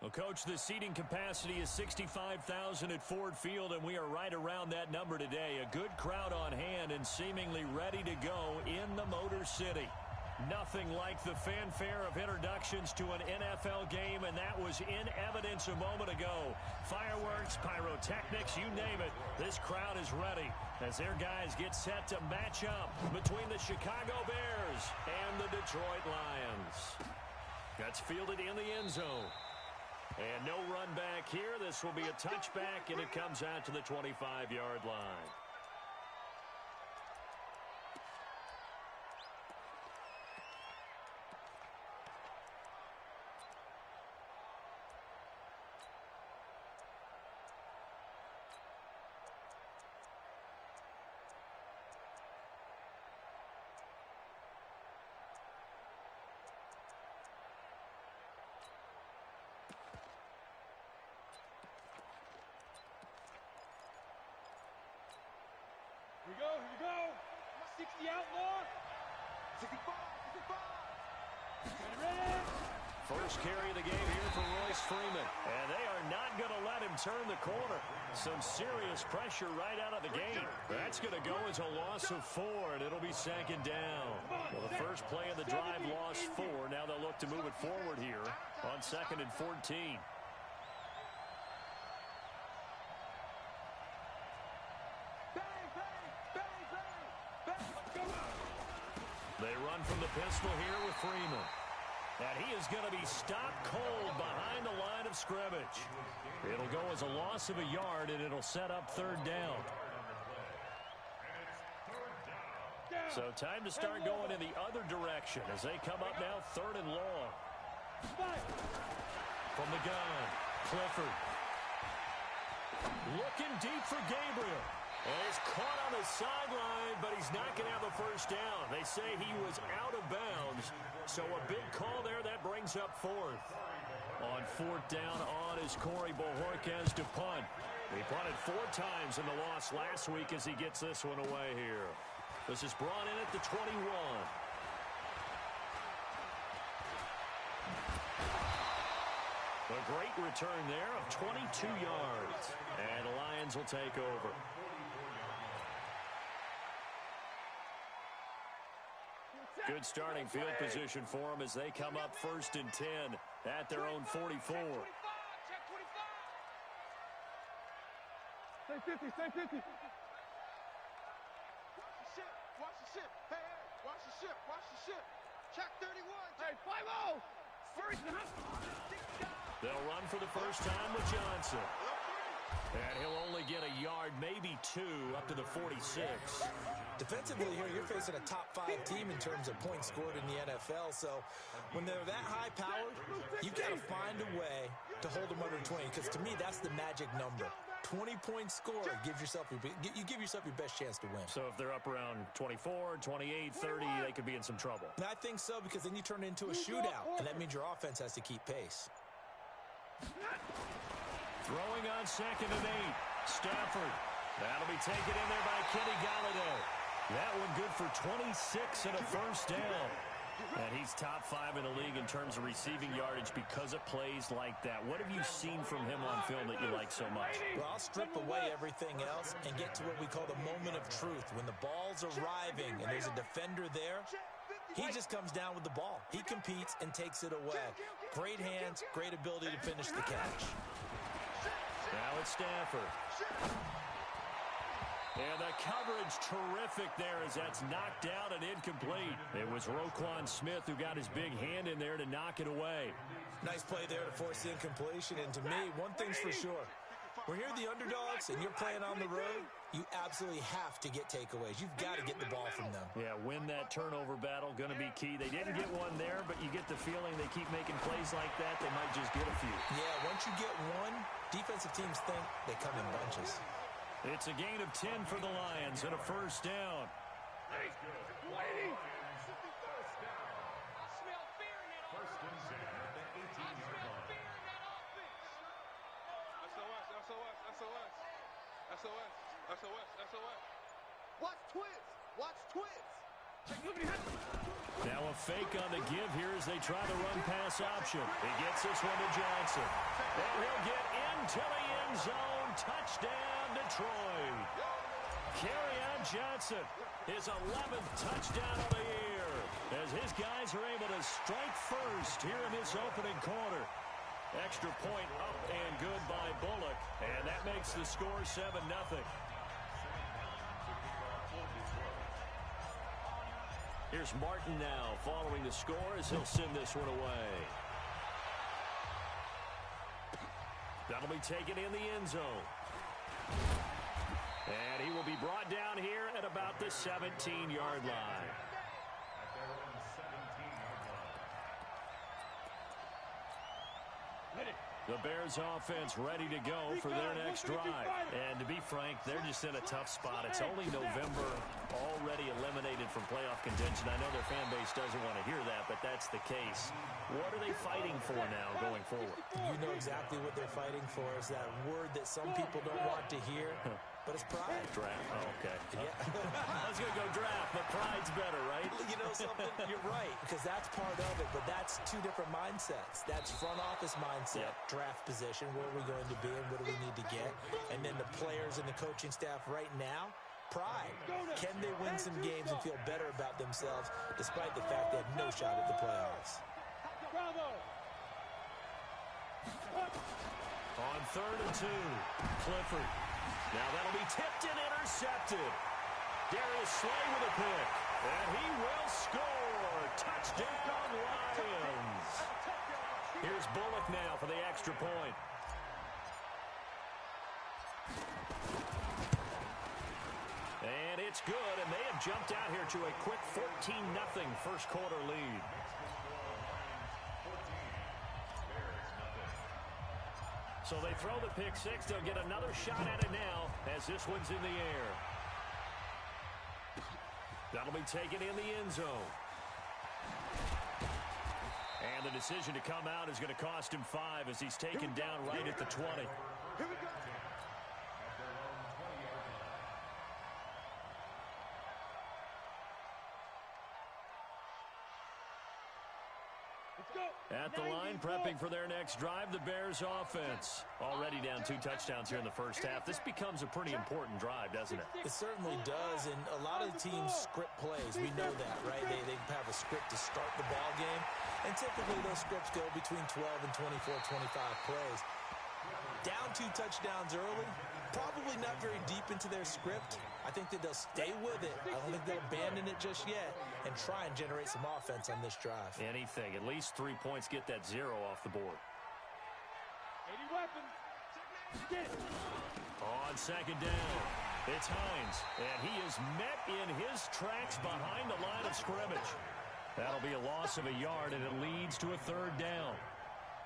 Well, Coach, the seating capacity is 65,000 at Ford Field, and we are right around that number today. A good crowd on hand and seemingly ready to go in the Motor City. Nothing like the fanfare of introductions to an NFL game, and that was in evidence a moment ago. Fireworks, pyrotechnics, you name it. This crowd is ready as their guys get set to match up between the Chicago Bears and the Detroit Lions. That's fielded in the end zone. And no run back here. This will be a touchback, and it comes out to the 25-yard line. Here we go. 60 outlaw. 65. Ready. First carry of the game here for Royce Freeman. And they are not going to let him turn the corner. Some serious pressure right out of the game. That's going to go as a loss of 4, and it'll be second down. Well, the first play of the drive lost 4. Now they'll look to move it forward here on 2nd and 14. They run from the pistol here with Freeman. And he is going to be stopped cold behind the line of scrimmage. It'll go as a loss of a yard, and it'll set up third down. So time to start going in the other direction as they come up now 3rd and long. From the gun, Clifford. Looking deep for Gabriel. And he's caught on the sideline, but he's not going to have a first down. They say he was out of bounds, so a big call there. That brings up 4th. On 4th down on is Corey Bojorquez to punt. He punted 4 times in the loss last week as he gets this one away here. This is brought in at the 21. A great return there of 22 yards. And the Lions will take over. Good starting field position for them as they come up 1st and 10 at their own 44. Stay 50. Watch the ship. Hey, watch the ship. Check 31. Hey, 5-0. First and They'll run for the first time with Johnson. And he'll only get a yard, maybe 2, up to the 46. Defensively here, you're facing a top 5 team in terms of points scored in the NFL. So when they're that high-powered, you've got to find a way to hold them under 20. Because to me, that's the magic number. 20-point score gives yourself you give yourself your best chance to win. So if they're up around 24, 28, 30, they could be in some trouble. And I think so, because then you turn it into a shootout, and that means your offense has to keep pace. Throwing on 2nd and 8. Stafford. That'll be taken in there by Kenny Galladay. That one good for 26 and a first down. And he's top 5 in the league in terms of receiving yardage because of plays like that. What have you seen from him on film that you like so much? Well, I'll strip away everything else and get to what we call the moment of truth. When the ball's arriving and there's a defender there, he just comes down with the ball. He competes and takes it away. Great hands, great ability to finish the catch. Now it's Stafford. And the coverage terrific there as that's knocked out and incomplete. It was Roquan Smith who got his big hand in there to knock it away. Nice play there to force the incompletion. And to me, one thing's for sure. When you're the underdogs and you're playing on the road, you absolutely have to get takeaways. You've got to get the ball from them. Yeah, win that turnover battle, going to be key. They didn't get one there, but you get the feeling they keep making plays like that, they might just get a few. Yeah, once you get one, defensive teams think they come in bunches. It's a gain of 10 for the Lions and a first down. SOS. Watch twins. Now a fake on the give here as they try the run-pass option. He gets this one to Johnson. And he'll get into the end zone. Touchdown, Detroit. Kerryon Johnson, his 11th touchdown of the year, as his guys are able to strike first here in this opening quarter. Extra point up and good by Bullock, and that makes the score 7-0. Here's Martin now following the score as he'll send this one away. That'll be taken in the end zone. And he will be brought down here at about the 17-yard line. The Bears offense ready to go for their next drive. And to be frank, they're just in a tough spot. It's only November, already eliminated from playoff contention. I know their fan base doesn't want to hear that, but that's the case. What are they fighting for now going forward? You know exactly what they're fighting for. Is that word that some people don't want to hear, but it's pride. Draft. Oh, okay. Yeah. I was going to go draft, but pride's better, right? You know something? You're right, because that's part of it, but that's two different mindsets. That's front office mindset, draft position, where are we going to be and what do we need to get? And then the players and the coaching staff right now, pride. Can they win some games and feel better about themselves despite the fact they have no shot at the playoffs? On 3rd and 2, Clifford. Now that'll be tipped and intercepted. Darius Slay with a pick. And he will score. Touchdown, Lions. Here's Bullock now for the extra point. And it's good, and they have jumped out here to a quick 14-0 first quarter lead. So they throw the pick six. They'll get another shot at it now as this one's in the air. That'll be taken in the end zone. And the decision to come out is going to cost him 5 as he's taken down right at the 20. Here we go. At the line, prepping for their next drive, the Bears offense. Already down 2 touchdowns here in the first half. This becomes a pretty important drive, doesn't it? It certainly does, and a lot of the teams script plays. We know that, right? They have a script to start the ball game, and typically those scripts go between 12 and 24, 25 plays. Down 2 touchdowns early, probably not very deep into their script. I think that they'll stay with it. I don't think they'll abandon it just yet and try and generate some offense on this drive. Anything. At least 3 points, get that 0 off the board. 80 weapons. Get it. On 2nd down, it's Hines, and he is met in his tracks behind the line of scrimmage. That'll be a loss of a yard, and it leads to a 3rd down.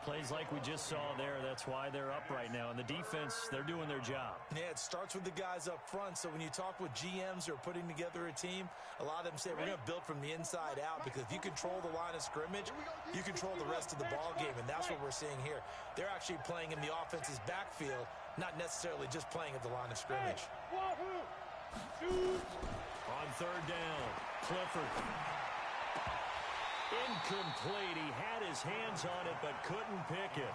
Plays like we just saw there, that's why they're up right now. And the defense, they're doing their job. Yeah, it starts with the guys up front. So when you talk with GMs who are putting together a team, a lot of them say we're going to build from the inside out, because if you control the line of scrimmage, you control the rest of the ball game. And that's what we're seeing here. They're actually playing in the offense's backfield, not necessarily just playing at the line of scrimmage. On 3rd down, Clifford. Incomplete. He had his hands on it but couldn't pick it.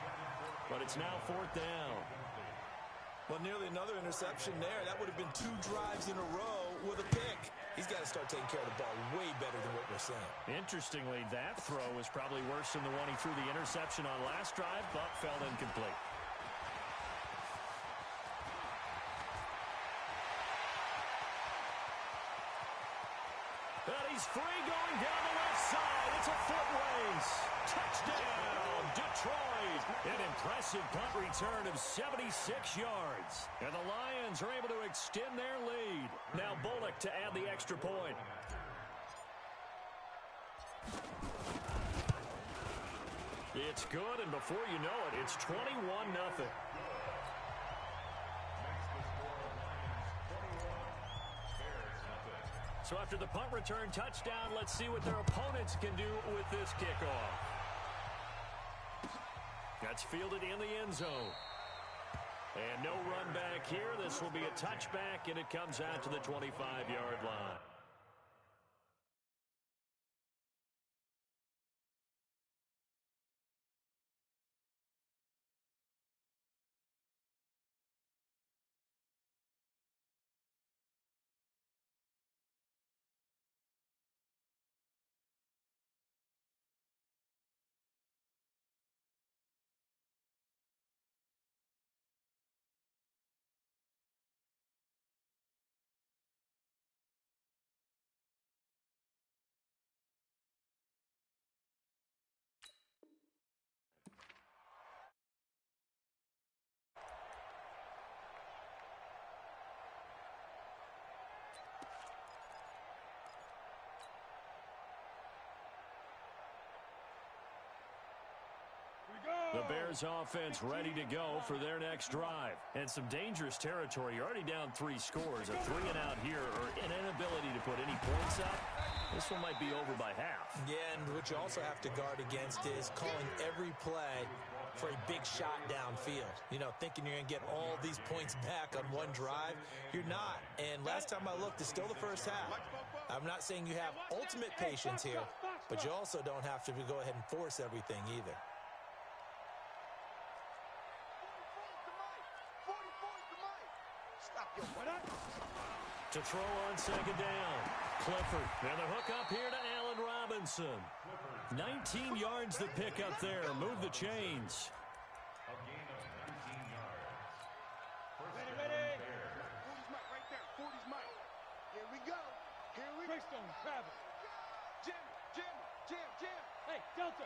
But it's now 4th down. Well, nearly another interception there. That would have been 2 drives in a row with a pick. He's got to start taking care of the ball way better than what we're seeing. Interestingly, that throw was probably worse than the one he threw the interception on last drive, but fell incomplete. And he's free going down the left side. It's a foot race. Touchdown, Detroit. An impressive punt return of 76 yards. And the Lions are able to extend their lead. Now Bullock to add the extra point. It's good, and before you know it, it's 21-0. So after the punt return touchdown, let's see what their opponents can do with this kickoff. That's fielded in the end zone. And no run back here. This will be a touchback, and it comes out to the 25-yard line. The Bears offense ready to go for their next drive. And some dangerous territory. You're already down 3 scores. A 3-and-out here or an inability to put any points up. This one might be over by half. Yeah, and what you also have to guard against is calling every play for a big shot downfield. You know, thinking you're going to get all these points back on one drive. You're not. And last time I looked, it's still the first half. I'm not saying you have ultimate patience here, but you also don't have to go ahead and force everything either. To throw on second down. Clifford. And the hook up here to Allen Robinson. 19 yards the pick up there. Move the chains. A gain of 19 yards. Ready. 40's Mike right there. 40's Mike. Here we go. Greystone, travel. Jam. Hey, Delta.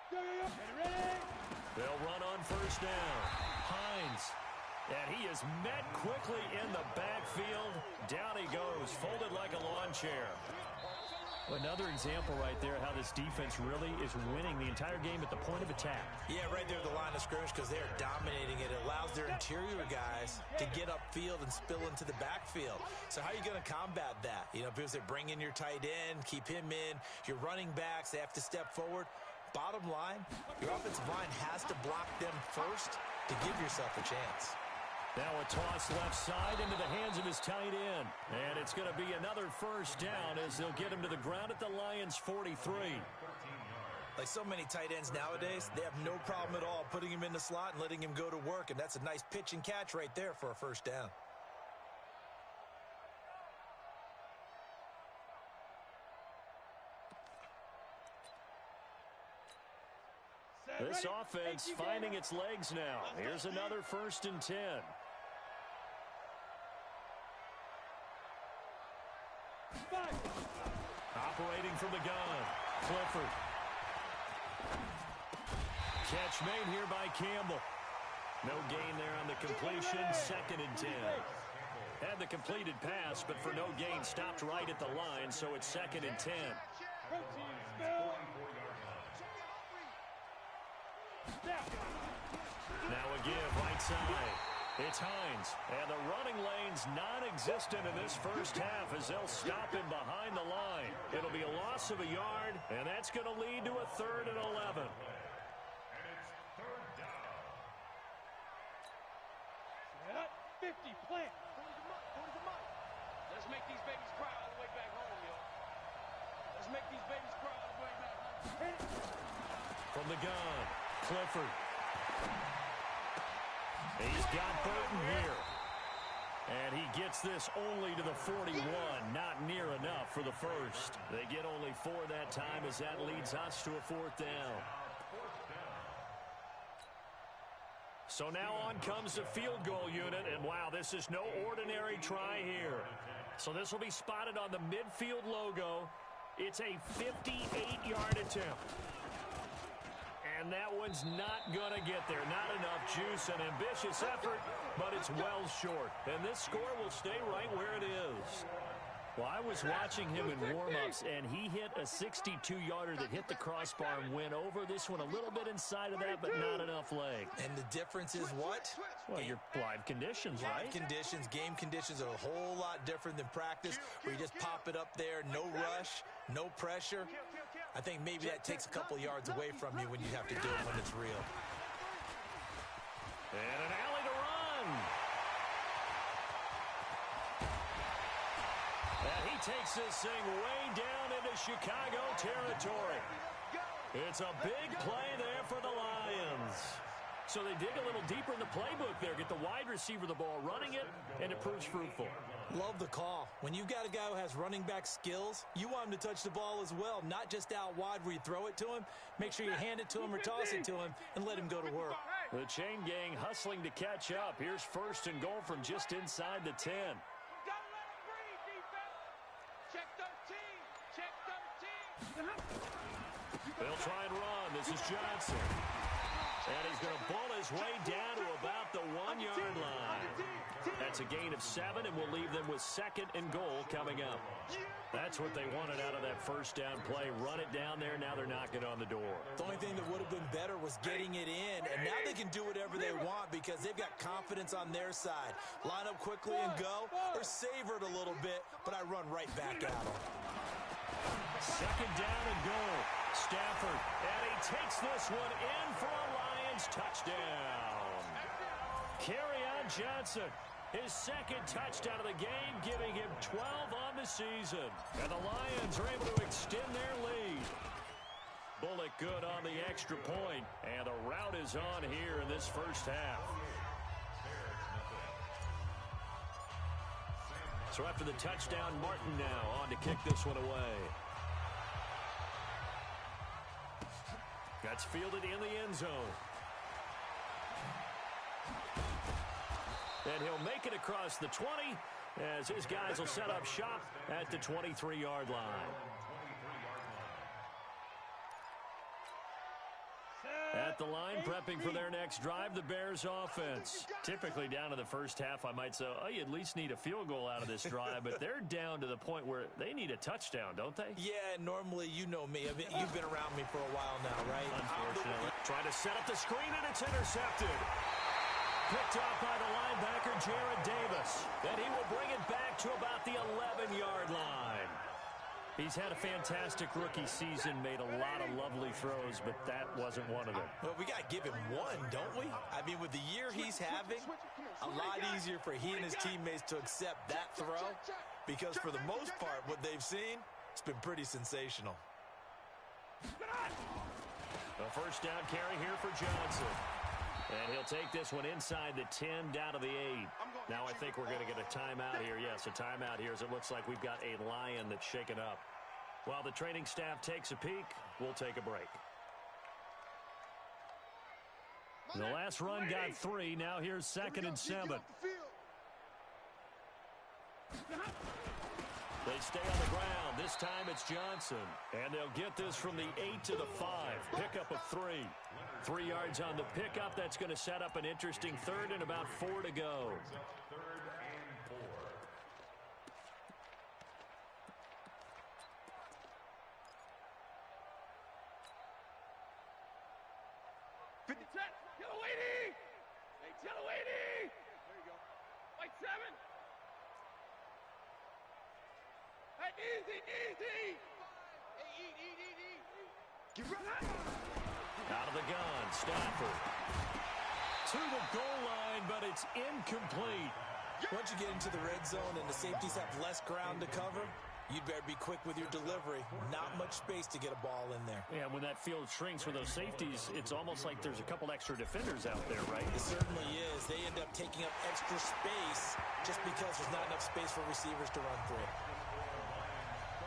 Yo. Ready. They'll run on first down. Hines. And he is met quickly in the backfield. Down he goes, folded like a lawn chair. Another example right there how this defense really is winning the entire game at the point of attack. Yeah, right there at the line of scrimmage because they're dominating it. It allows their interior guys to get upfield and spill into the backfield. So how are you going to combat that? You know, because they bring in your tight end, keep him in. Your running backs, they have to step forward. Bottom line, your offensive line has to block them first to give yourself a chance. Now a toss left side into the hands of his tight end. And it's going to be another first down as they'll get him to the ground at the Lions' 43. Like so many tight ends nowadays, they have no problem at all putting him in the slot and letting him go to work. And that's a nice pitch and catch right there for a first down. This offense finding its legs now. Here's another 1st and 10. Operating from the gun. Clifford. Catch made here by Campbell. No gain there on the completion. 2nd and 10. Had the completed pass, but for no gain, stopped right at the line, so it's 2nd and 10. Now a give right side. It's Hines. And the running lane's non-existent in this first half as they'll stop him behind the line. It'll be a loss of a yard, and that's going to lead to a 3rd and 11. And it's 3rd down. 50, plant. 40's Mike. Let's make these babies cry all the way back home, yo. Let's make these babies cry all the way back home. From the gun, Clifford. He's got Burton here. And he gets this only to the 41. Not near enough for the first. They get only 4 that time as that leads us to a 4th down. So now on comes the field goal unit. And wow, this is no ordinary try here. So this will be spotted on the midfield logo. It's a 58-yard attempt. And that one's not going to get there. Not enough juice, an ambitious effort, but it's well short. And this score will stay right where it is. Well, I was watching him in warm-ups, and he hit a 62-yarder that hit the crossbar and went over. This one a little bit inside of that, but not enough leg. And the difference is what? Well, your live conditions, right? Live conditions, game conditions are a whole lot different than practice, where you just pop it up there, no rush, no pressure. I think maybe that takes a couple yards away from you when you have to do it when it's real. And an alley to run. And he takes this thing way down into Chicago territory. It's a big play there for the Lions. So they dig a little deeper in the playbook there, get the wide receiver the ball, running it, and it proves fruitful. Love the call. When you got a guy who has running back skills, you want him to touch the ball as well, not just out wide where you throw it to him. Make sure you hand it to him or toss it to him and let him go to work. The chain gang hustling to catch up. Here's 1st and goal from just inside the 10. Check 13. Check 13. They'll try and run. This is Johnson. And he's going to bull his way down to about the 1-yard line. That's a gain of 7, and we'll leave them with 2nd and goal coming up. That's what they wanted out of that first down play. Run it down there. Now they're knocking on the door. The only thing that would have been better was getting it in, and now they can do whatever they want because they've got confidence on their side. Line up quickly and go, or savor it a little bit, but I run right back at them. 2nd down and goal. Stafford, and he takes this one in for a Lions touchdown. Kerryon Johnson, his 2nd touchdown of the game, giving him 12 on the season. And the Lions are able to extend their lead. Bullock good on the extra point, and the rout is on here in this first half. So after the touchdown, Martin now on to kick this one away. That's fielded in the end zone. And he'll make it across the 20 as his guys will set up shop at the 23-yard line. At the line, prepping for their next drive, the Bears offense. Typically down to the first half, I might say, oh, you at least need a field goal out of this drive, but they're down to the point where they need a touchdown, don't they? Yeah, normally, you know me. I mean, you've been around me for a while now, right? Unfortunately. Trying to set up the screen, and it's intercepted. Picked off by the linebacker, Jared Davis. And he will bring it back to about the 11-yard line. He's had a fantastic rookie season, made a lot of lovely throws, but that wasn't one of them. Well, we got to give him one, don't we? I mean, with the year he's having, a lot easier for he and his teammates to accept that throw because for the most part, what they've seen, it's been pretty sensational. A first down carry here for Johnson. And he'll take this one inside the 10, down to the 8. Now I think we're going to get a timeout here. Yes, a timeout here as it looks like we've got a Lion that's shaken up. While the training staff takes a peek, we'll take a break. The last run got 3. Now here's 2nd and 7. They stay on the ground. This time it's Johnson. And they'll get this from the 8 to the 5. Pickup of 3. 3 yards on the pickup. That's going to set up an interesting 3rd and about 4 to go. Out of the gun, Stafford. To the goal line, but it's incomplete. Once you get into the red zone and the safeties have less ground to cover, you'd better be quick with your delivery. Not much space to get a ball in there. Yeah, when that field shrinks with those safeties, it's almost like there's a couple extra defenders out there, right? It certainly is. They end up taking up extra space just because there's not enough space for receivers to run through.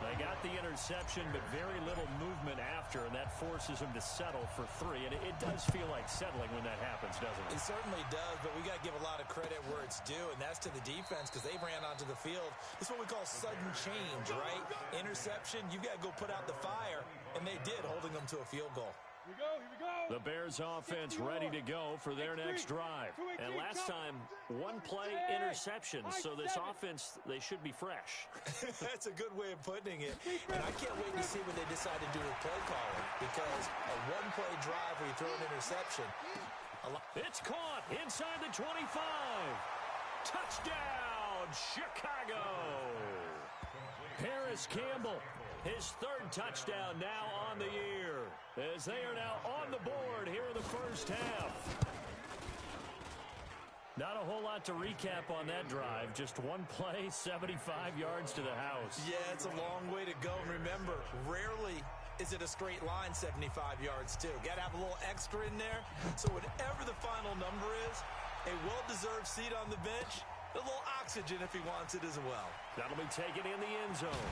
They got the interception, but very little movement after, and that forces them to settle for 3. And it does feel like settling when that happens, doesn't it? It certainly does, but we got to give a lot of credit where it's due, and that's to the defense because they ran onto the field. This is what we call sudden change, right? Interception, you've got to go put out the fire, and they did, holding them to a field goal. Here we go. The Bears offense ready to go for their next drive. And last time, 1 play interception. So this offense, they should be fresh. That's a good way of putting it. And I can't wait to see what they decide to do with play calling. Because a 1-play drive where you throw an interception. It's caught inside the 25. Touchdown, Chicago. Paris Campbell, his 3rd touchdown now on the year, as they are now on the board here in the first half. Not a whole lot to recap on that drive. Just 1 play, 75 yards to the house. Yeah, it's a long way to go. Remember, rarely is it a straight line 75 yards, too. Got to have a little extra in there. So whatever the final number is, a well-deserved seat on the bench, a little oxygen if he wants it as well. That'll be taken in the end zone.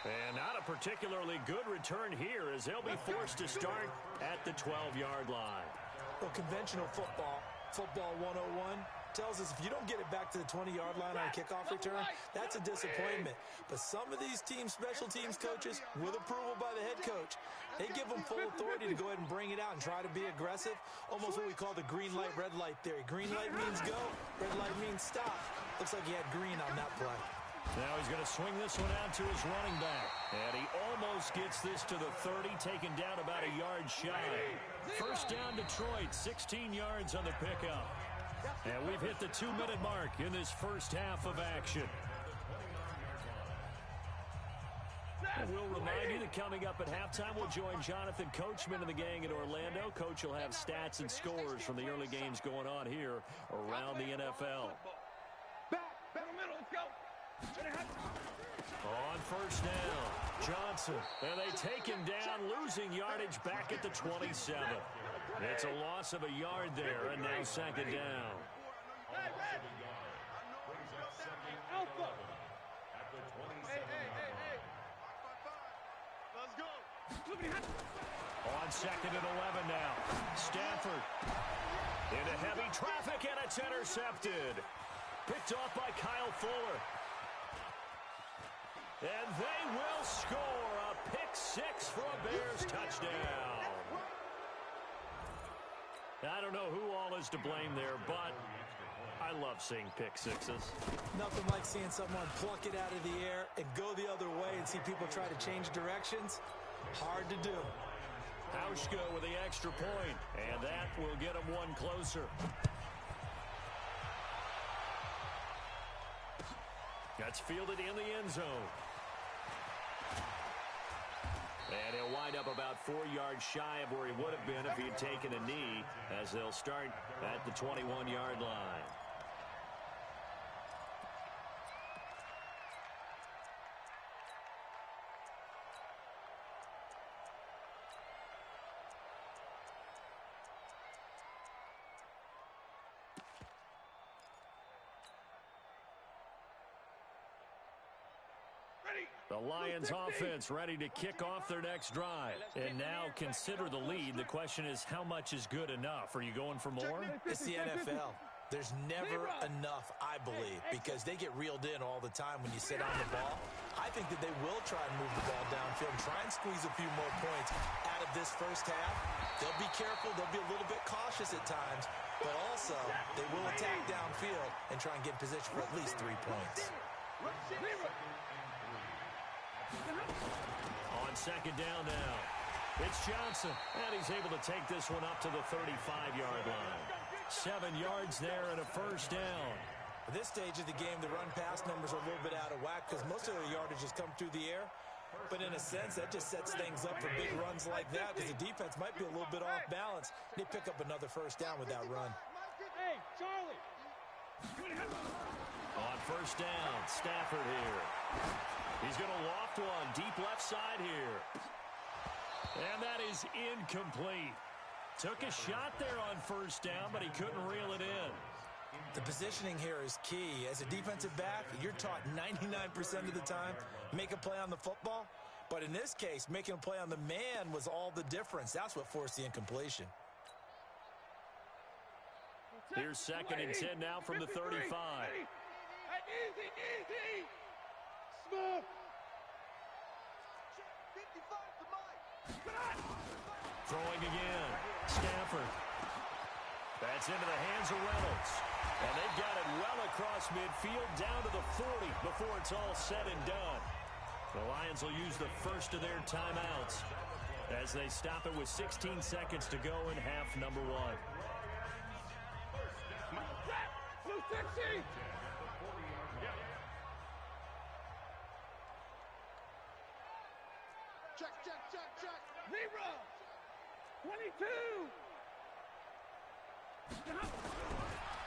And not a particularly good return here as they'll be forced to start at the 12-yard line. Well, conventional football 101, tells us if you don't get it back to the 20-yard line on a kickoff return, that's a disappointment. But some of these special teams coaches, with approval by the head coach, they give them full authority to go ahead and bring it out and try to be aggressive, almost what we call the green light, red light theory. Green light means go, red light means stop. Looks like he had green on that play. Now he's going to swing this one out to his running back. And he almost gets this to the 30, taken down about a yard shy. First down, Detroit, 16 yards on the pickup. And we've hit the 2-minute mark in this first half of action. And we'll remind you that coming up at halftime, we'll join Jonathan Coachman and the gang in Orlando. Coach will have stats and scores from the early games going on here around the NFL. Back middle, let's go. On first down, Johnson. And they take him down, losing yardage back at the 27. It's a loss of a yard there, and now second down. Alpha. Hey. Let's go. On second and 11 now. Stafford into heavy traffic, and it's intercepted. Picked off by Kyle Fuller. And they will score a pick six for a Bears touchdown. I don't know who all is to blame there, but I love seeing pick sixes. Nothing like seeing someone pluck it out of the air and go the other way and see people try to change directions. Hard to do. Hauschka with the extra point, and that will get him one closer. That's fielded in the end zone. And he'll wind up about 4 yards shy of where he would have been if he had taken a knee, as they'll start at the 21-yard line. The Lions offense ready to kick off their next drive. And now consider the lead. The question is, how much is good enough? Are you going for more? It's the NFL. There's never enough, I believe, because they get reeled in all the time when you sit on the ball. I think that they will try and move the ball downfield and try and squeeze a few more points out of this first half. They'll be careful. They'll be a little bit cautious at times, but also they will attack downfield and try and get in position for at least 3 points. On second down now, it's Johnson, and he's able to take this one up to the 35-yard line. 7 yards there and a first down. At this stage of the game, the run-pass numbers are a little bit out of whack because most of their yardage has come through the air. But in a sense, that just sets things up for big runs like that because the defense might be a little bit off balance. They pick up another first down with that run. Hey, Charlie. On first down, Stafford here. He's going to loft one deep left side here. And that is incomplete. Took a shot there on first down, but he couldn't reel it in. The positioning here is key. As a defensive back, you're taught 99% of the time, make a play on the football. But in this case, making a play on the man was all the difference. That's what forced the incompletion. Here's second and 10 now from the 35. Easy. Smooth. Throwing again. Stafford. That's into the hands of Reynolds. And they've got it well across midfield down to the 40 before it's all said and done. The Lions will use the first of their timeouts as they stop it with 16 seconds to go in half number 1. Check. Zero. 22.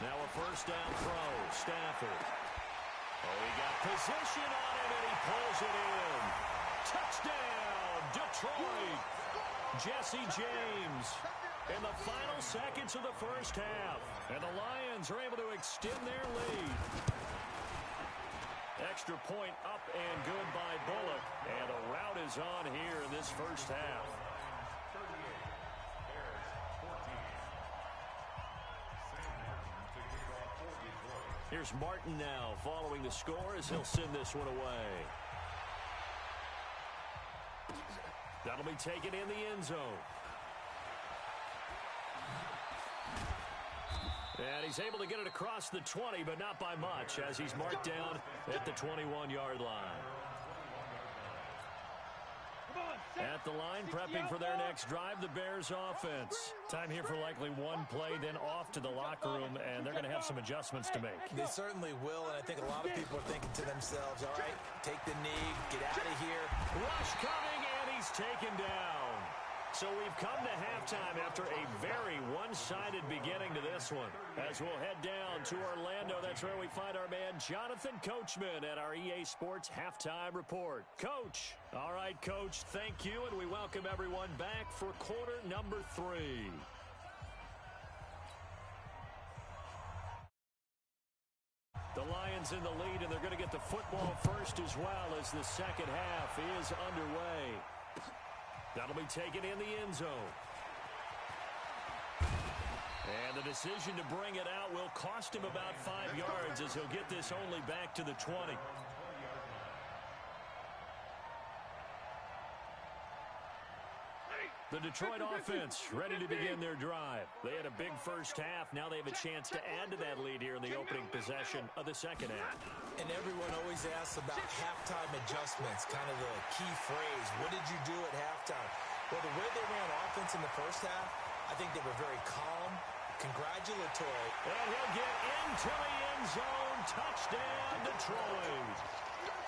Now a first down throw. Stafford. Oh, he got position on it, and he pulls it in. Touchdown, Detroit. Jesse James in the final seconds of the first half. And the Lions are able to extend their lead. Extra point up and good by Bullock. And a rout is on here in this first half. Here's Martin now following the score as he'll send this one away. That'll be taken in the end zone. And he's able to get it across the 20, but not by much, as he's marked down at the 21-yard line. At the line, prepping for their next drive, the Bears offense. Time here for likely one play, then off to the locker room, and they're going to have some adjustments to make. They certainly will, and I think a lot of people are thinking to themselves, all right, take the knee, get out of here. Rush coming, and he's taken down. So we've come to halftime after a very one-sided beginning to this one. As we'll head down to Orlando, that's where we find our man Jonathan Coachman at our EA Sports Halftime Report. Coach. All right, Coach, thank you, and we welcome everyone back for quarter number 3. The Lions in the lead, and they're going to get the football first as well as the second half is underway. That'll be taken in the end zone. And the decision to bring it out will cost him about 5 yards as he'll get this only back to the 20. The Detroit offense ready to begin their drive. They had a big first half. Now they have a chance to add to that lead here in the opening possession of the second half. And everyone always asks about halftime adjustments, kind of the key phrase. What did you do at halftime? Well, the way they ran offense in the first half, I think they were very calm, congratulatory. And he'll get into the end zone. Touchdown, Detroit.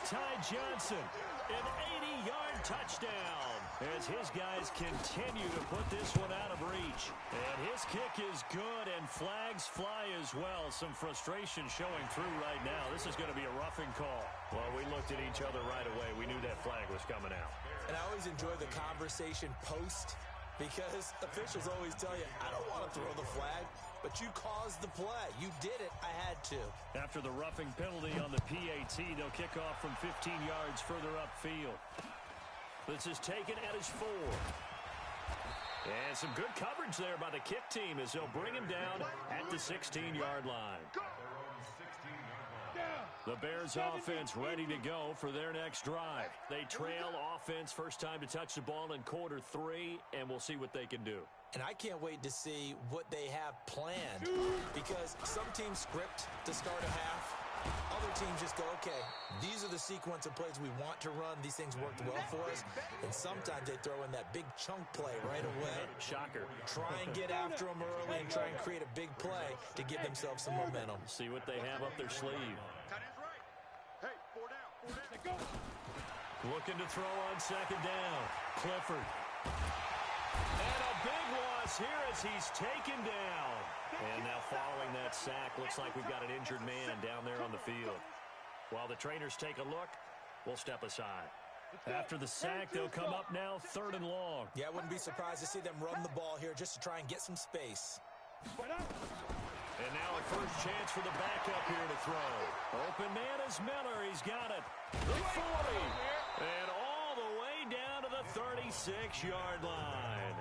Ty Johnson, an 80-yard touchdown as his guys continue to put this one out of reach. And his kick is good, and flags fly as well. Some frustration showing through right now. This is going to be a roughing call. Well, we looked at each other right away. We knew that flag was coming out. And I always enjoy the conversation post, because officials always tell you, I don't want to throw the flag, but you caused the play. You did it. I had to. After the roughing penalty on the PAT, they'll kick off from 15 yards further upfield. This is taken at his 4. And some good coverage there by the kick team as they'll bring him down at the 16-yard line. The Bears offense ready to go for their next drive. They trail offense first time to touch the ball in quarter 3, and we'll see what they can do. And I can't wait to see what they have planned, because some teams script to start a half. Other teams just go, okay, these are the sequence of plays we want to run. These things worked well for us. And sometimes they throw in that big chunk play right away. Shocker. Try and get after them early and try and create a big play to give themselves some momentum. See what they have up their sleeve. Hey, 4 down. Looking to throw on second down. Clifford. And a big loss here as he's taken down. And now following that sack, looks like we've got an injured man down there on the field. While the trainers take a look, we'll step aside. After the sack, they'll come up now 3rd and long. Yeah, I wouldn't be surprised to see them run the ball here just to try and get some space. And now a first chance for the backup here to throw. Open man is Miller. He's got it. The 40. And all the way down to the 36-yard line.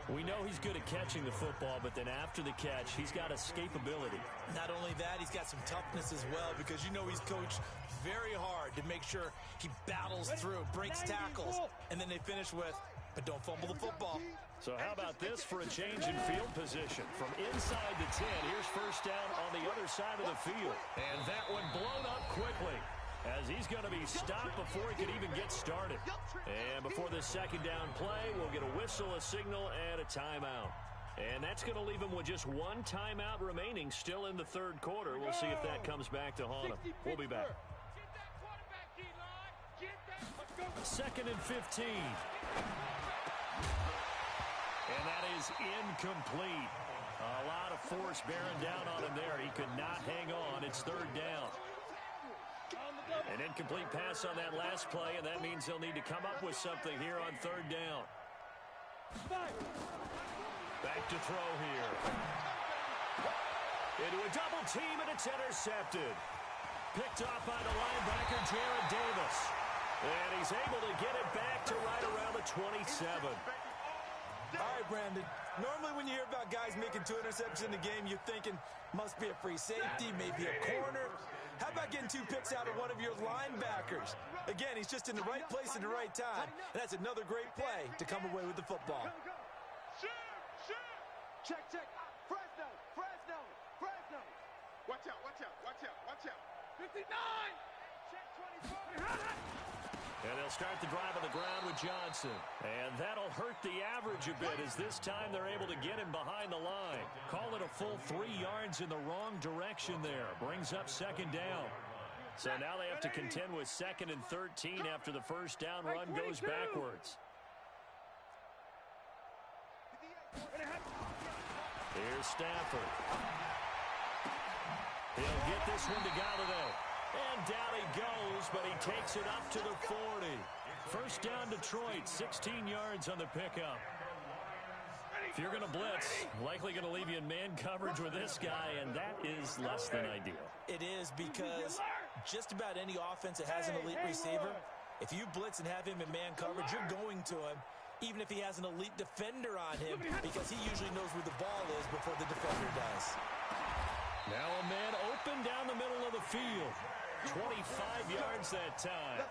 We know he's good at catching the football, but then after the catch, he's got escapability. Not only that, he's got some toughness as well, because you know he's coached very hard to make sure he battles through, breaks tackles, and then they finish with, but don't fumble the football. So how about this for a change in field position? From inside the 10, here's first down on the other side of the field. And that one blown up quickly, as he's going to be stopped before he could even get started. And before the second down play, we'll get a whistle, a signal, and a timeout. And that's going to leave him with just one timeout remaining still in the 3rd quarter. We'll see if that comes back to haunt him. We'll be back. 2nd and 15. And that is incomplete. A lot of force bearing down on him there. He could not hang on. It's 3rd down. An incomplete pass on that last play, and that means they'll need to come up with something here on 3rd down. Back to throw here. Into a double team, and it's intercepted. Picked off by the linebacker, Jared Davis. And he's able to get it back to right around the 27. All right, Brandon. Normally when you hear about guys making 2 interceptions in the game, you're thinking must be a free safety, maybe a corner. How about getting 2 picks out of one of your linebackers? Again, he's just in the right place at the right time. And that's another great play to come away with the football. Check. Fresno. Watch out. 59. Check 24. And they'll start the drive on the ground with Johnson. And that'll hurt the average a bit as this time they're able to get him behind the line. Call it a full 3 yards in the wrong direction there. Brings up 2nd down. So now they have to contend with 2nd and 13 after the first down run goes backwards. Here's Stafford. He'll get this one to Galladay. And down he goes, but he takes it up to the 40. First down Detroit, 16 yards on the pickup. If you're going to blitz, likely going to leave you in man coverage with this guy, and that is less than ideal. It is because just about any offense that has an elite receiver, if you blitz and have him in man coverage, you're going to him, even if he has an elite defender on him, because he usually knows where the ball is before the defender does. Now a man open down the middle of the field. 25 yards that time.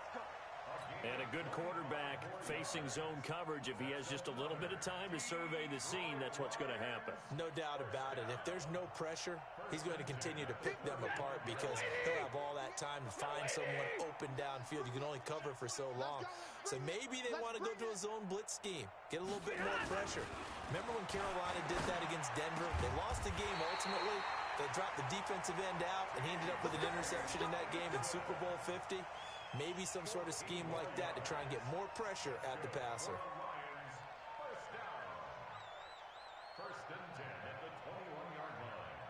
And a good quarterback facing zone coverage. If he has just a little bit of time to survey the scene, that's what's going to happen. No doubt about it. If there's no pressure, he's going to continue to pick them apart because he'll have all that time to find someone open downfield. You can only cover for so long. So maybe they want to go to a zone blitz scheme, get a little bit more pressure. Remember when Carolina did that against Denver? They lost the game ultimately. They dropped the defensive end out, and he ended up with an interception in that game in Super Bowl 50. Maybe some sort of scheme like that to try and get more pressure at the passer. First and 10 at the 21-yard line.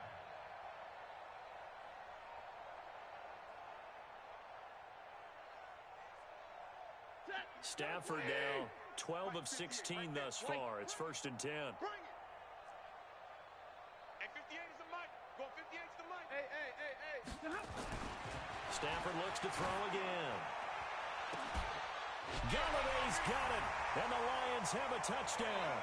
Stafford now 12 of 16 thus far. It's 1st and 10. Stafford looks to throw again. Galladay's got it, and the Lions have a touchdown.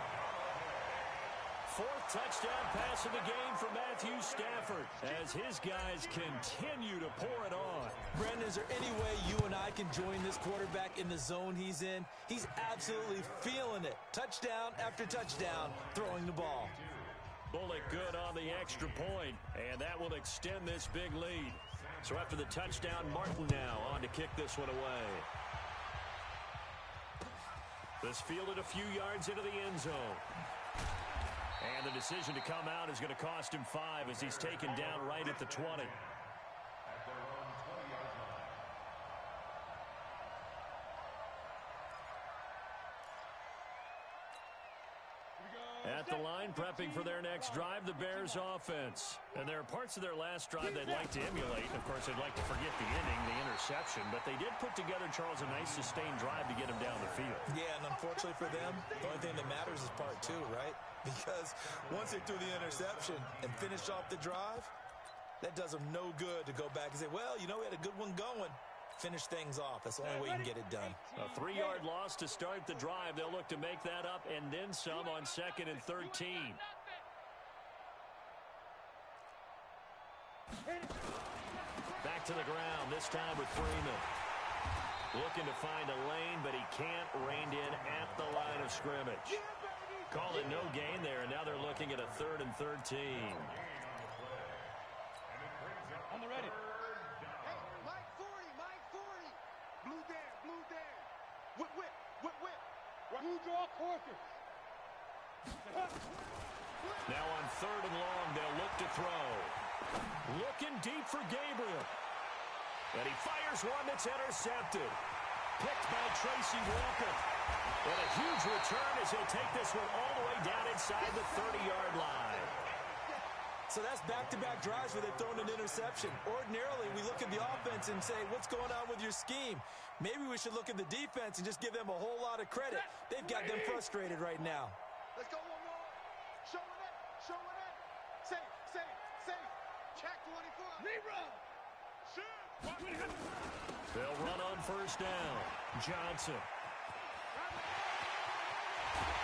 4th touchdown pass of the game for Matthew Stafford as his guys continue to pour it on. Brandon, is there any way you and I can join this quarterback in the zone he's in? He's absolutely feeling it. Touchdown after touchdown, throwing the ball. Bullock good on the extra point, and that will extend this big lead. So after the touchdown, Martin now on to kick this one away. This fielded a few yards into the end zone. And the decision to come out is going to cost him 5 as he's taken down right at the 20. At the line, prepping for their next drive, the Bears offense. And there are parts of their last drive they'd like to emulate. Of course, they'd like to forget the inning, the interception. But they did put together, Charles, a nice sustained drive to get him down the field. Yeah, and unfortunately for them, the only thing that matters is part 2, right? Because once they threw the interception and finished off the drive, that does them no good to go back and say, well, you know, we had a good one going. Finish things off. That's the only way you can get it done. A 3-yard loss to start the drive. They'll look to make that up and then some on 2nd and 13. Back to the ground, this time with Freeman. Looking to find a lane, but he can't. Reined in at the line of scrimmage. Call it no gain there, and now they're looking at a 3rd and 13. On the ready. You draw quarters. Now on 3rd and long, they'll look to throw. Looking deep for Gabriel. And he fires one that's intercepted. Picked by Tracy Walker. And a huge return as he'll take this one all the way down inside the 30-yard line. So that's back-to-back drives where they've thrown an interception. Ordinarily, we look at the offense and say, what's going on with your scheme? Maybe we should look at the defense and just give them a whole lot of credit. They've got them frustrated right now. Let's go one more. Showing it. Safe. Check 24. Rerun. Shoot. They'll run on 1st down. Johnson.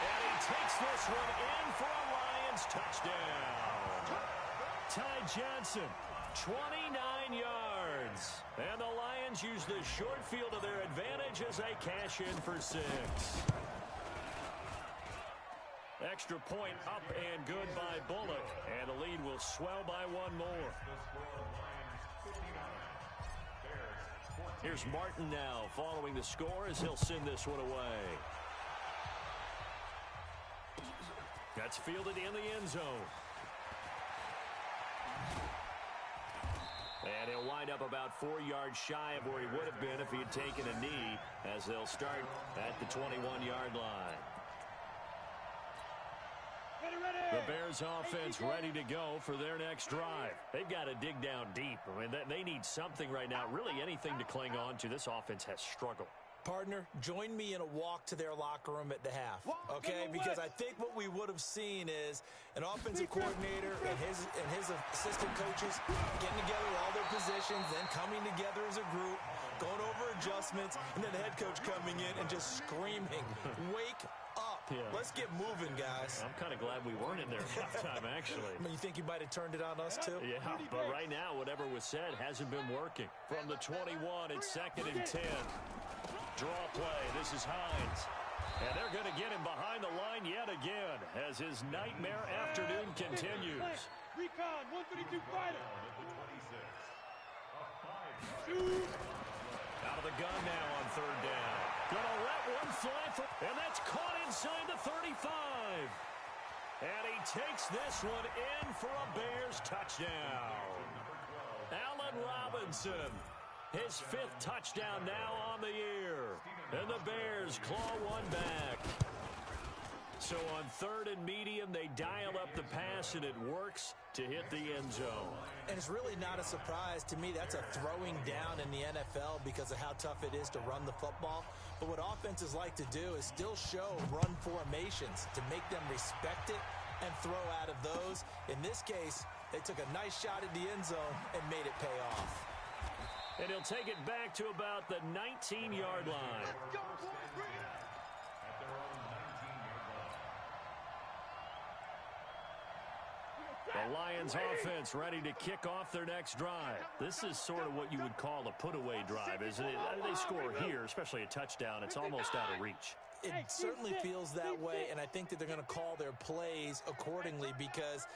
And he takes this one in for a Lions touchdown. Ty Johnson, 29 yards. And the Lions use the short field to their advantage as they cash in for 6. Extra point up and good by Bullock. And the lead will swell by 1 more. Here's Martin now following the score as he'll send this one away. That's fielded in the end zone. And he'll wind up about 4 yards shy of where he would have been if he had taken a knee, as they'll start at the 21-yard line. The Bears offense ready to go for their next drive. They've got to dig down deep. I mean, they need something right now, really anything to cling on to. This offense has struggled. Partner, join me in a walk to their locker room at the half, okay? Because I think what we would have seen is an offensive coordinator and his assistant coaches getting together all their positions, then coming together as a group, going over adjustments, and then the head coach coming in and just screaming, wake up. Yeah. Let's get moving, guys. I'm kind of glad we weren't in there at halftime, actually. I mean, you think you might have turned it on us, too? Yeah, but right now, whatever was said hasn't been working. From the 21, it's 2nd and 10. Draw play. This is Hines. And they're going to get him behind the line yet again as his nightmare afternoon continues. Recon, 132 fighter. Out of the gun now on 3rd down. Gonna let one fly for, and that's caught inside the 35. And he takes this one in for a Bears touchdown. Allen Robinson, his 5th touchdown now on the year. And the Bears claw one back. So on 3rd and medium, they dial up the pass, and it works to hit the end zone. And it's really not a surprise to me. That's a throwing down in the NFL because of how tough it is to run the football. But what offenses like to do is still show run formations to make them respect it and throw out of those. In this case, they took a nice shot at the end zone and made it pay off. And he'll take it back to about the 19-yard line. The Lions offense ready to kick off their next drive. This is sort of what you would call a put-away drive, isn't it? They score here, especially a touchdown. It's almost out of reach. It certainly feels that way, and I think that they're going to call their plays accordingly because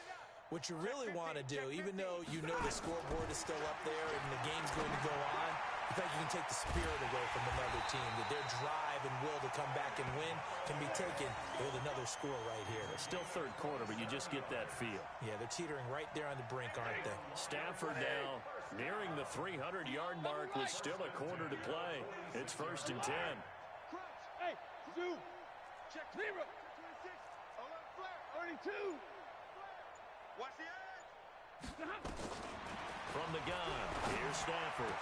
what you really want to do, even though you know the scoreboard is still up there and the game's going to go on, in fact, you can take the spirit away from another team, that their drive and will to come back and win can be taken with another score right here. It's still 3rd quarter, but you just get that feel. Yeah, they're teetering right there on the brink, aren't they? Stafford now nearing the 300-yard mark with still a quarter to play. It's 1st and 10. Hey, Zoo. Check zero. 26. 32. Watch the edge. From the gun, here's Stafford.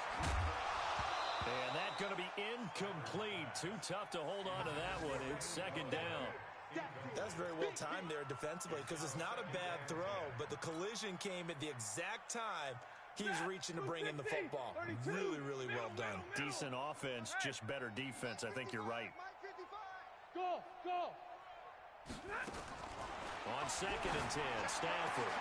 And that's going to be incomplete. Too tough to hold on to that one. It's 2nd down. That's very well timed there defensively because it's not a bad throw, but the collision came at the exact time he was reaching to bring in the football. Really, really well done. Decent offense, just better defense. I think you're right. Go, go. On 2nd and 10, Stafford.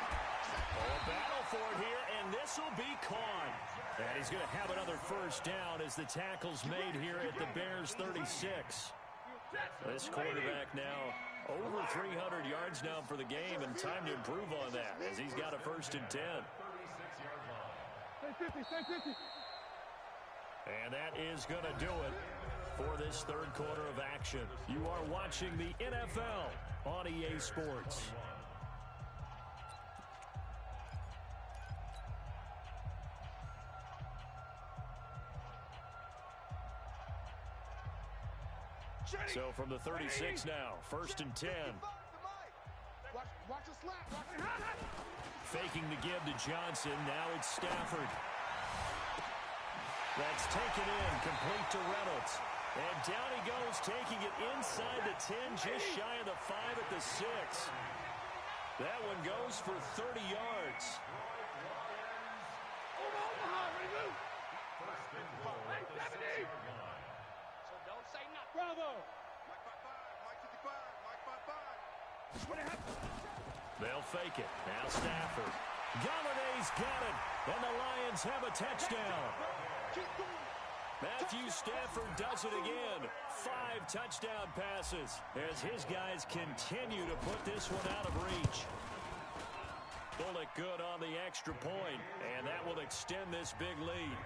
A battle for it here, and this will be caught. And he's going to have another 1st down as the tackle's made here at the Bears 36. This quarterback now over 300 yards now for the game, and time to improve on that as he's got a 1st and 10. Stay 50, stay 50. And that is going to do it for this 3rd quarter of action. You are watching the NFL on EA Sports. So from the 36 now, 1st and 10. Watch the slap. Faking the give to Johnson. Now it's Stafford. That's taken in, complete to Reynolds. And down he goes, taking it inside the 10, just shy of the 5 at the 6. That one goes for 30 yards. Bravo. Mike 55, Mike 55, Mike They'll fake it. Now Stafford. Galladay's got it. And the Lions have a touchdown. Matthew Stafford does it again. 5 touchdown passes as his guys continue to put this one out of reach. Bullock good on the extra point, and that will extend this big lead.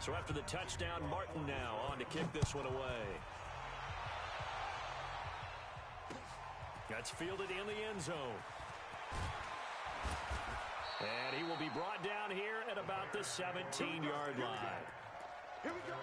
So after the touchdown, Martin now on to kick this one away. That's fielded in the end zone. And he will be brought down here at about the 17-yard line. Here we go.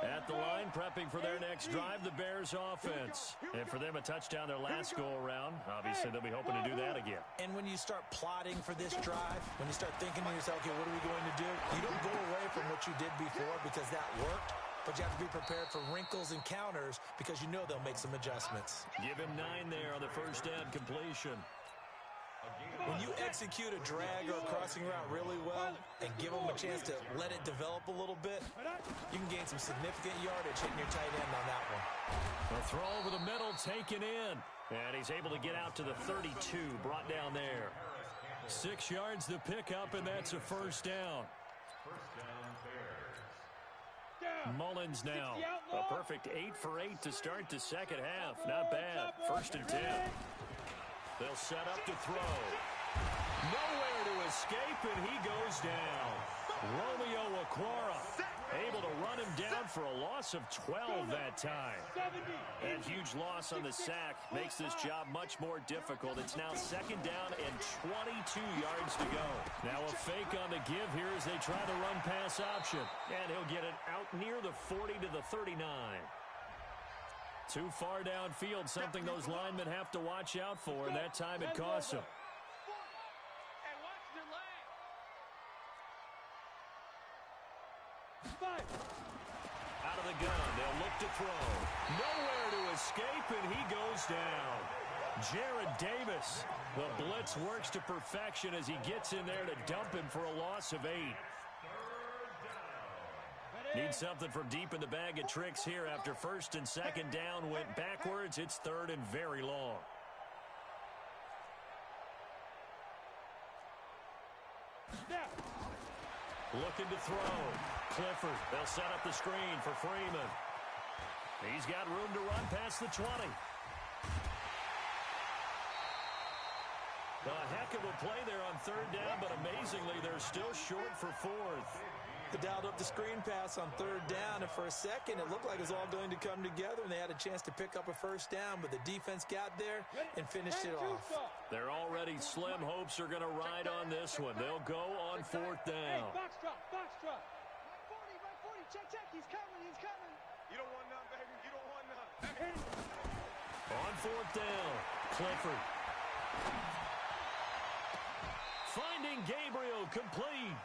At the line, prepping for their next drive, the Bears offense. And for them, a touchdown their last go-around. Obviously, they'll be hoping to do that again. And when you start plotting for this drive, when you start thinking to yourself, okay, what are we going to do? You don't go away from what you did before because that worked, but you have to be prepared for wrinkles and counters because you know they'll make some adjustments. Give him 9 there on the first down completion. When you execute a drag or a crossing route really well and give them a chance to let it develop a little bit, you can gain some significant yardage hitting your tight end on that one. A throw over the middle taken in. And he's able to get out to the 32, brought down there. 6 yards to pick up, and that's a first down. Mullins now. A perfect 8 for 8 to start the second half. Not bad. 1st and 10. They'll set up to throw. Nowhere to escape, and he goes down. Romeo Okwara able to run him down for a loss of 12 that time. That huge loss on the sack makes this job much more difficult. It's now 2nd down and 22 yards to go. Now a fake on the give here as they try the run pass option. And he'll get it out near the 40 to the 39. Too far downfield, something those linemen have to watch out for, and that time it costs them. Out of the gun, they'll look to throw. Nowhere to escape, and he goes down. Jared Davis. The blitz works to perfection as he gets in there to dump him for a loss of 8. Need something from deep in the bag of tricks here after 1st and 2nd down went backwards. It's 3rd and very long. Looking to throw. Clifford. They'll set up the screen for Freeman. He's got room to run past the 20. A heck of a play there on 3rd down, but amazingly, they're still short for 4th. They dialed up the screen pass on 3rd down, and for a second, it looked like it was all going to come together, and they had a chance to pick up a 1st down, but the defense got there and finished it off. Their already slim hopes are going to ride on this one. They'll go on 4th down. Box drop, box drop. Right 40, check, he's coming. You don't want none, baby, you don't want none. On 4th down, Clifford. Finding Gabriel, complete.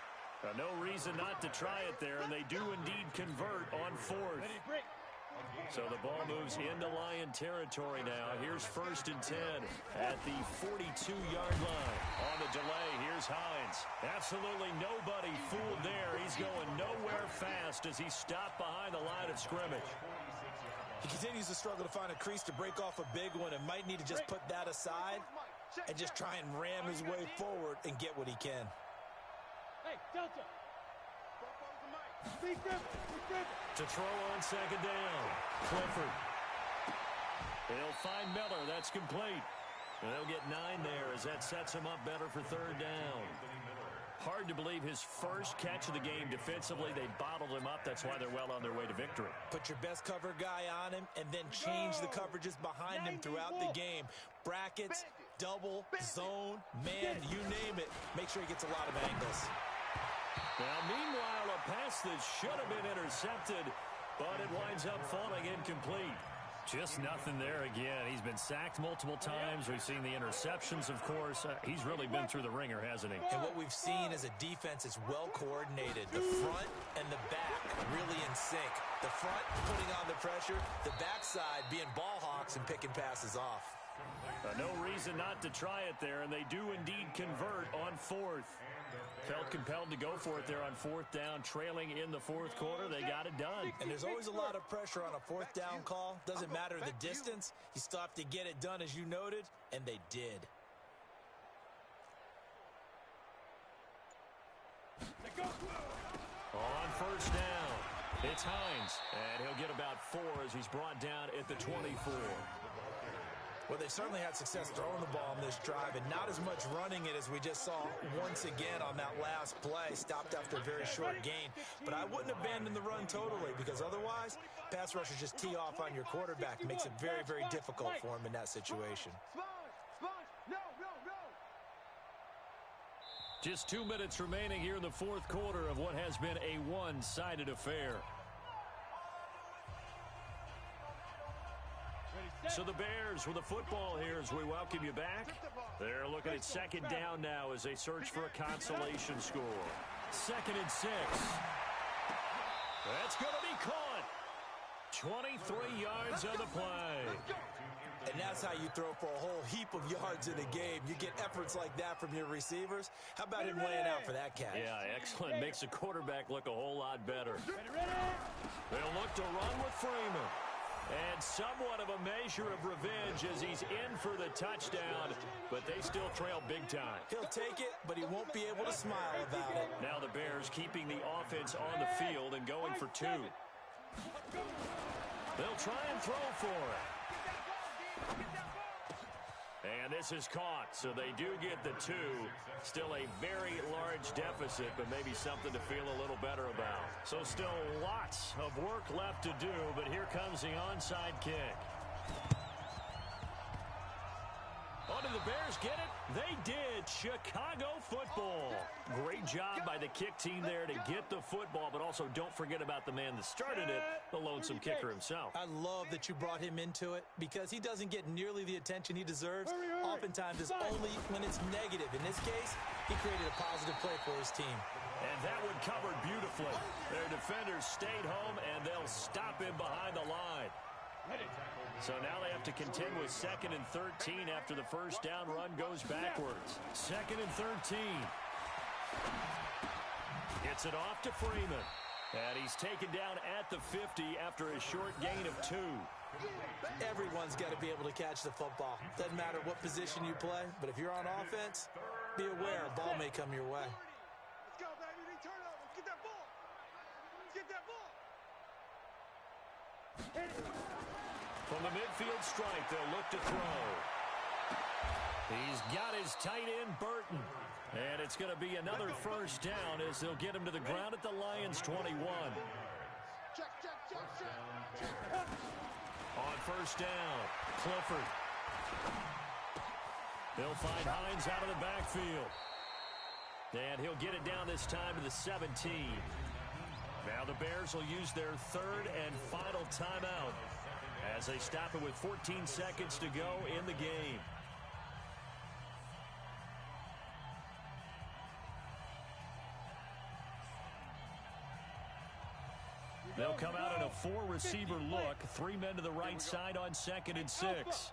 No reason not to try it there, and they do indeed convert on 4th. So the ball moves into Lion territory now. Here's 1st and 10 at the 42-yard line. On the delay, here's Hines. Absolutely nobody fooled there. He's going nowhere fast as he's stopped behind the line of scrimmage. He continues to struggle to find a crease to break off a big one and might need to just put that aside and just try and ram his way forward and get what he can. Hey, Delta. To throw on 2nd down. Clifford. They'll find Miller. That's complete. And they'll get 9 there as that sets him up better for 3rd down. Hard to believe his first catch of the game defensively. They bottled him up. That's why they're well on their way to victory. Put your best cover guy on him and then change the coverages behind him throughout the game. Brackets, double, zone, man, you name it. Make sure he gets a lot of angles. Now, meanwhile, a pass that should have been intercepted, but it winds up falling incomplete. Just nothing there again. He's been sacked multiple times. We've seen the interceptions, of course. He's really been through the ringer, hasn't he? And what we've seen is a defense is well coordinated. The front and the back really in sync. The front putting on the pressure, the backside being ball hawks and picking passes off. No reason not to try it there, and they do indeed convert on 4th. Felt compelled to go for it there on fourth down, trailing in the fourth quarter. They got it done. And there's always a lot of pressure on a fourth down call. Doesn't matter the distance. You still have to get it done, as you noted, and they did. On first down, it's Hines, and he'll get about 4 as he's brought down at the 24. Well, they certainly had success throwing the ball on this drive, and not as much running it as we just saw once again on that last play. Stopped after a very short gain. But I wouldn't abandon the run totally, because otherwise, pass rushers just tee off on your quarterback. It makes it very, very difficult for him in that situation. Just 2 minutes remaining here in the fourth quarter of what has been a one-sided affair. So the Bears with the football here as we welcome you back. They're looking at second down now as they search for a consolation score. 2nd and 6. That's going to be caught. 23 yards on the play. And that's how you throw for a whole heap of yards in a game. You get efforts like that from your receivers. How about him laying out for that catch? Yeah, excellent. Makes the quarterback look a whole lot better. They'll look to run with Freeman. And somewhat of a measure of revenge as he's in for the touchdown, but they still trail big time. He'll take it, but he won't be able to smile about it. Now the Bears keeping the offense on the field and going for 2. They'll try and throw for it. And this is caught, so they do get the 2. Still a very large deficit, but maybe something to feel a little better about. So still lots of work left to do, but here comes the onside kick. Oh, did the Bears get it? They did. Chicago football. Great job by the kick team there to get the football, but also don't forget about the man that started it, the lonesome kicker himself. I love that you brought him into it because he doesn't get nearly the attention he deserves. Oftentimes it's only when it's negative. In this case, he created a positive play for his team. And that one covered beautifully. Their defenders stayed home, and they'll stop him behind the line. So now they have to contend with 2nd and 13 after the first down run goes backwards. 2nd and 13. Gets it off to Freeman. And he's taken down at the 50 after a short gain of 2. Everyone's got to be able to catch the football. Doesn't matter what position you play, but if you're on offense, be aware a ball may come your way. Let's go, baby. They turn over. Let's get that ball. Let's get that ball. From the midfield stripe, they'll look to throw. He's got his tight end, Burton. And it's going to be another first down as they'll get him to the ground at the Lions' 21. Check. On first down, Clifford. They'll find Hines out of the backfield. And he'll get it down this time to the 17. Now the Bears will use their 3rd and final timeout as they stop it with 14 seconds to go in the game. They'll come out in a 4-receiver look. 3 men to the right side on 2nd and 6.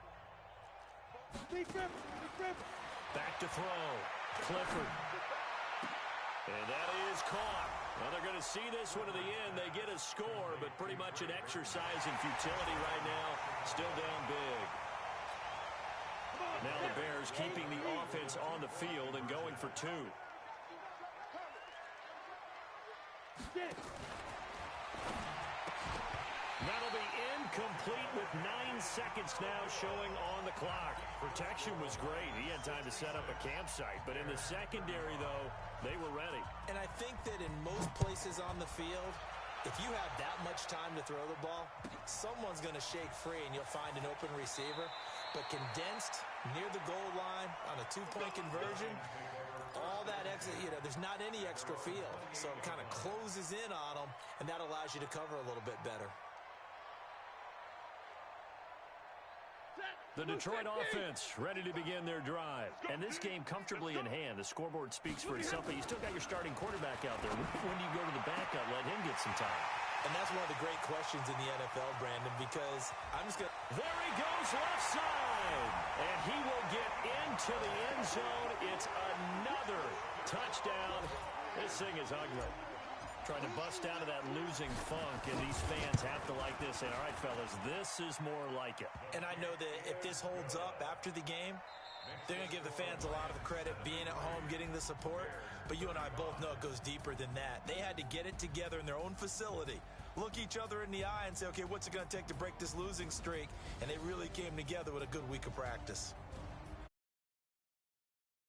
Back to throw. Clifford. And that is caught. Well, they're going to see this one to the end. They get a score, but pretty much an exercise in futility right now. Still down big. Now the Bears keeping the offense on the field and going for 2. That'll be incomplete with 9 seconds now showing on the clock. Protection was great. He had time to set up a campsite. But in the secondary, though, they were ready. And I think that in most places on the field, if you have that much time to throw the ball, someone's going to shake free and you'll find an open receiver. But condensed near the goal line on a 2-point conversion, all that extra, there's not any extra field. So it kind of closes in on them, and that allows you to cover a little bit better. The Detroit offense ready to begin their drive. And this game comfortably in hand. The scoreboard speaks for itself, but you still got your starting quarterback out there. When do you go to the backup, let him get some time? And that's one of the great questions in the NFL, Brandon, because I'm just going to There he goes left side. And he will get into the end zone. It's another touchdown. This thing is ugly. Trying to bust out of that losing funk, and these fans have to like this. And all right, fellas, this is more like it. And I know that if this holds up after the game, they're going to give the fans a lot of the credit, being at home, getting the support. But you and I both know it goes deeper than that. They had to get it together in their own facility, look each other in the eye and say, okay, what's it going to take to break this losing streak? And they really came together with a good week of practice.